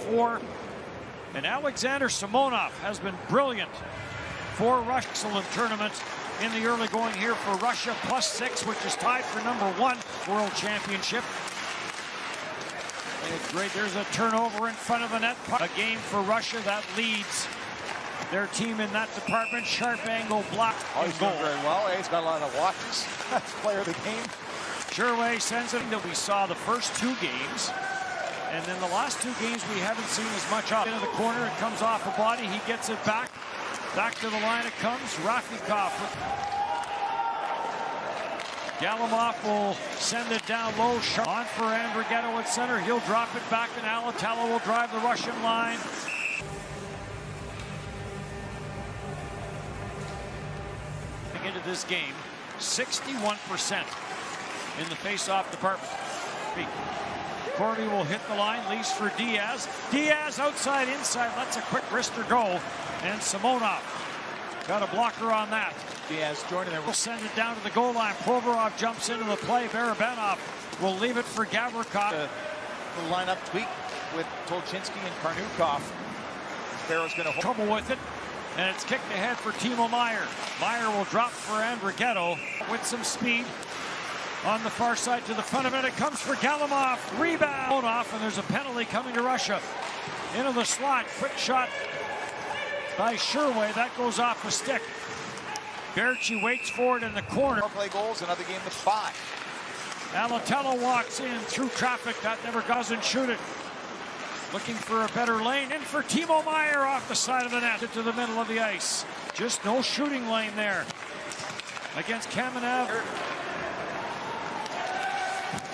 6-4. And Alexander Simonov has been brilliant for Russia. Excellent tournament in the early going here for Russia. +6, which is tied for #1 world championship. It's great. There's a turnover in front of the net. A game for Russia that leads their team in that department. Sharp angle block. Oh, he's doing very well. He's got a lot of watches. That's player of the game. Sherway sends it that we saw the first 2 games. And then the last 2 games we haven't seen as much up. Into the corner, it comes off a body. He gets it back. Back to the line it comes. Rafikov. Galimov will send it down low. On for Andrighetto at center. He'll drop it back, and Alatalo will drive the Russian line. Into this game, 61% in the face-off department. Corby will hit the line, leaves for Diaz. Diaz outside, inside, lets a quick wrister go. And Simonov got a blocker on that. Diaz joining there. Will send it down to the goal line. Provorov jumps into the play. Barabanov will leave it for Gavrikov. The lineup tweak with Tolchinsky and Karnukov. Barrow's going to hold trouble with it. And it's kicked ahead for Timo Meier. Meier will drop for Andrighetto with some speed. On the far side to the front of it, it comes for Galimov. Rebound off, and there's a penalty coming to Russia. Into the slot, quick shot by Sherway. That goes off a stick. Berchi waits for it in the corner. Play goals, another game with 5. Alatalo walks in through traffic. That never doesn't shoot it. Looking for a better lane. In for Timo Meier off the side of the net to the middle of the ice. Just no shooting lane there against Kamenev.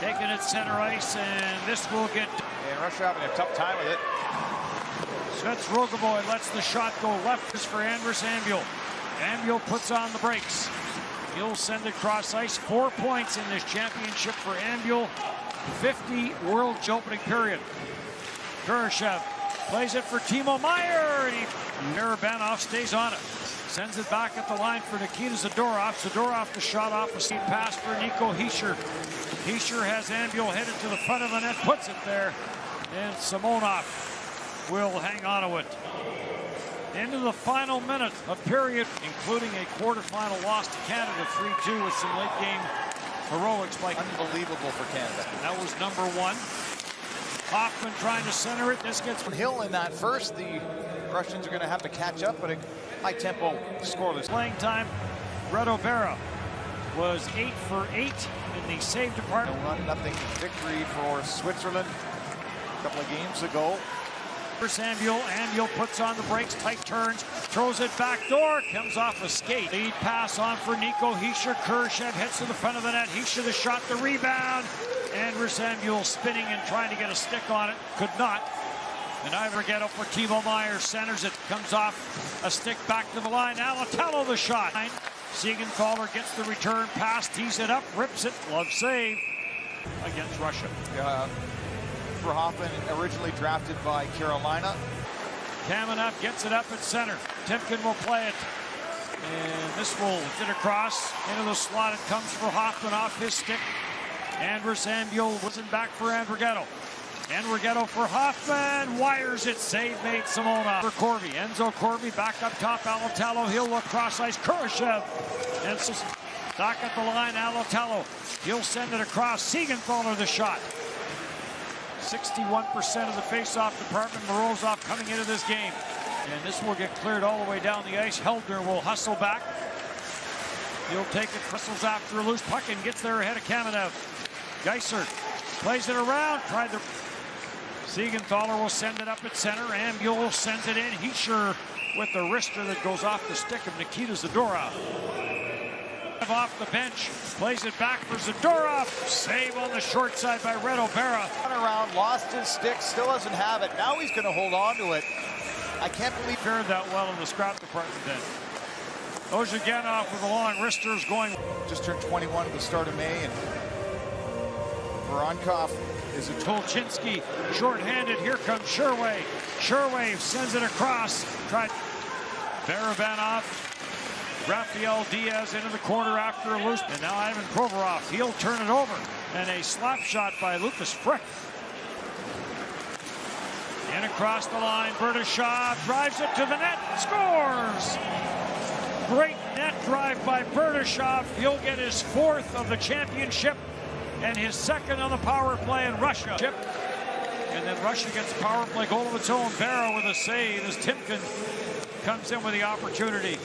Taking it center ice, and this will get... And Russia having a tough time with it. Svets Rogovoy lets the shot go left. Is for Andrus Ambiel. Ambiel puts on the brakes. He'll send it cross ice. 4 points in this championship for Ambiel. 50 World's opening period. Kurashev plays it for Timo Meier, and Barabanov stays on it. Sends it back at the line for Nikita Zadorov. Zadorov the shot off a steep pass for Nico Hischier. Hischier has Ambiel headed to the front of the net, puts it there, and Simonov will hang on to it. Into the final minute of period, including a quarterfinal loss to Canada, 3-2 with some late game heroics by... Unbelievable for Canada. That was #1. Hoffman trying to center it. This gets Hill in that first. The Russians are going to have to catch up, but a high-tempo scoreless. Playing time, Reto Berra was 8 for 8 in the save department. A 1-0 victory for Switzerland a couple of games ago. For Ambiel, Ambiel puts on the brakes, tight turns, throws it back door, comes off a skate. Lead pass on for Nico Hischier. Kurashev hits to the front of the net. Hischier the shot, the rebound. Andrus Ambiel spinning and trying to get a stick on it. Could not. And Andrighetto for Timo Meier centers it. Comes off a stick back to the line. Alatalo the shot. Siegenthaler gets the return pass, tees it up, rips it. Glove save against Russia. Verhoeven, originally drafted by Carolina. Kamenev gets it up at center. Timken will play it. And this will get across into the slot. It comes for Hoffman off his stick. Andrus Ambiel wasn't back for Andrighetto. Andrighetto for Hoffman. Wires it. Save made Simonov for Corby. Enzo Corby back up top. Alatalo. He'll look cross ice. Kurashev. And back at the line. Alatalo. He'll send it across. Siegenthaler the shot. 61% of the face-off department. Morozov coming into this game. And this will get cleared all the way down the ice. Heldner will hustle back. He'll take it, whistles after a loose puck and gets there ahead of Kamenev. Geiser plays it around. Siegenthaler will send it up at center. Ambiel sends it in. Hischier with the wrister that goes off the stick of Nikita Zadorov. Off the bench, plays it back for Zadorov. Save on the short side by Reto Berra. Around, lost his stick, still doesn't have it. Now he's going to hold on to it. I can't believe fared that well in the scrap department then. Ozhiganov with the long wristers going. Just turned 21 at the start of May, and Voronkov is a Tolchinsky short-handed. Here comes Sherway. Sherway sends it across. Tried Barabanov. Rafael Diaz into the corner after a loose. And now Ivan Provorov. He'll turn it over. And a slap shot by Lucas Frick. In across the line, Berdashov drives it to the net, scores! Great net drive by Berdashov. He'll get his fourth of the championship and his second on the power play in Russia. And then Russia gets a power play goal of its own. Barrow with a save as Timken comes in with the opportunity.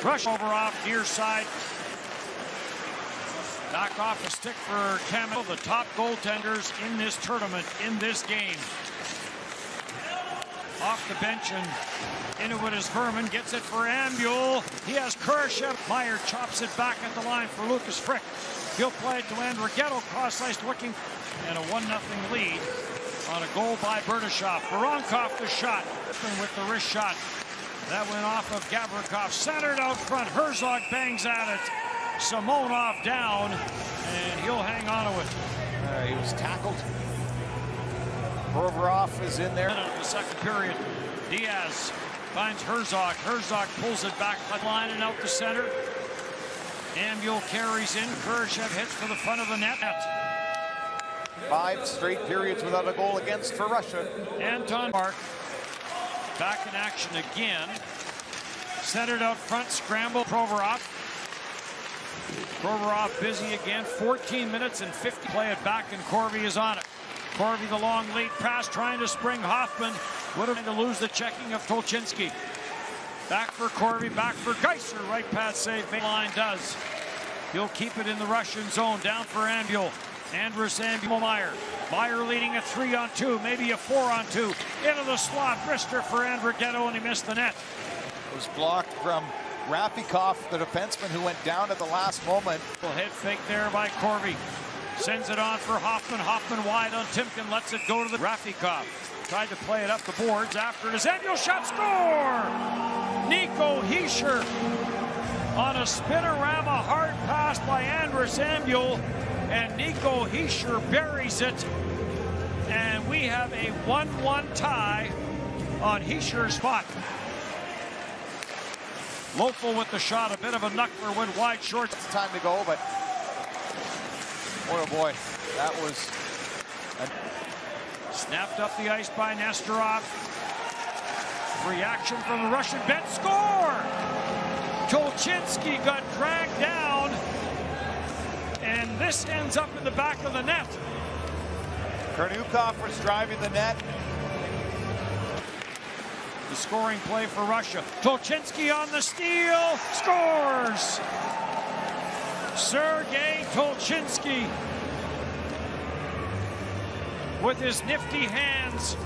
Russia over off near side. Knock off a stick for Camel, the top goaltenders in this tournament, in this game. Off the bench and into it is Vermin, gets it for Ambul. He has Kurashev. Meyer chops it back at the line for Lucas Frick. He'll play it to Andrighetto, cross ice looking, and a 1-0 lead on a goal by Berdashov. Voronkov the shot, with the wrist shot. That went off of Gavrikov, centered out front. Herzog bangs at it. Simonov down, and he'll hang on to it. He was tackled. Provorov is in there. In the second period, Diaz finds Herzog. Herzog pulls it back the line and out the center. Ambul carries in. Kurashev hits for the front of the net. 5 straight periods without a goal against for Russia. Anton Mark back in action again. Centered out front, scramble. Provorov. Provorov busy again. 14 minutes and 50. Play it back, and Corvi is on it. Corvi the long lead pass, trying to spring Hoffman. Would have to lose the checking of Tolchinsky. Back for Corvi, back for Geiser. Right pass save, line does. He'll keep it in the Russian zone. Down for Ambul. Andrus Ambul Meyer. Meyer leading a 3-on-2, maybe a 4-on-2. Into the slot, Brister for Andrighetto, and he missed the net. It was blocked from Raffikov, the defenseman who went down at the last moment. Head fake there by Corvi. Sends it on for Hoffman. Hoffman wide on Timken. Lets it go to the Raffikov. Tried to play it up the boards. After it is Ambul shot, score! Nico Hischier on a spinorama hard pass by Andrus Ambul. And Nico Hischier buries it. And we have a 1-1 tie on Hischier's spot. Lofel with the shot, a bit of a knuckler, went wide short. It's time to go, but boy, oh boy, that was snapped up the ice by Nesterov. Reaction from the Russian bench, score! Tolchinsky got dragged down, and this ends up in the back of the net. Karnukov was driving the net. The scoring play for Russia. Tolchinsky on the steal, scores! Sergei Tolchinsky with his nifty hands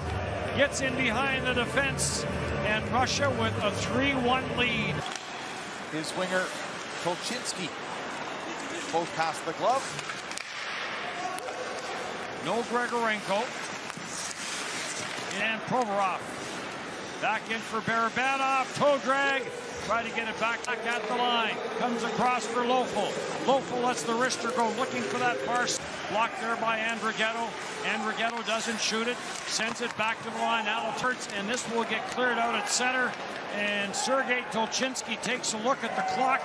gets in behind the defense, and Russia with a 3-1 lead. His winger Tolchinsky both past the glove. No Grigorenko. And Provorov back in for Barabanov. Toe drag. Try to get it back at the line. Comes across for Lofel. Lofel lets the wrister go, looking for that far. Blocked there by Andrighetto. Andrighetto doesn't shoot it. Sends it back to the line. Alturts, and this will get cleared out at center. And Sergei Tolchinsky takes a look at the clock,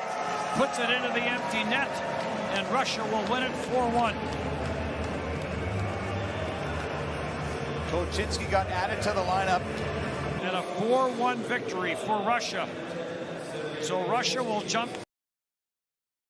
puts it into the empty net, and Russia will win it 4-1. Tolchinsky got added to the lineup. And a 4-1 victory for Russia. So Russia will jump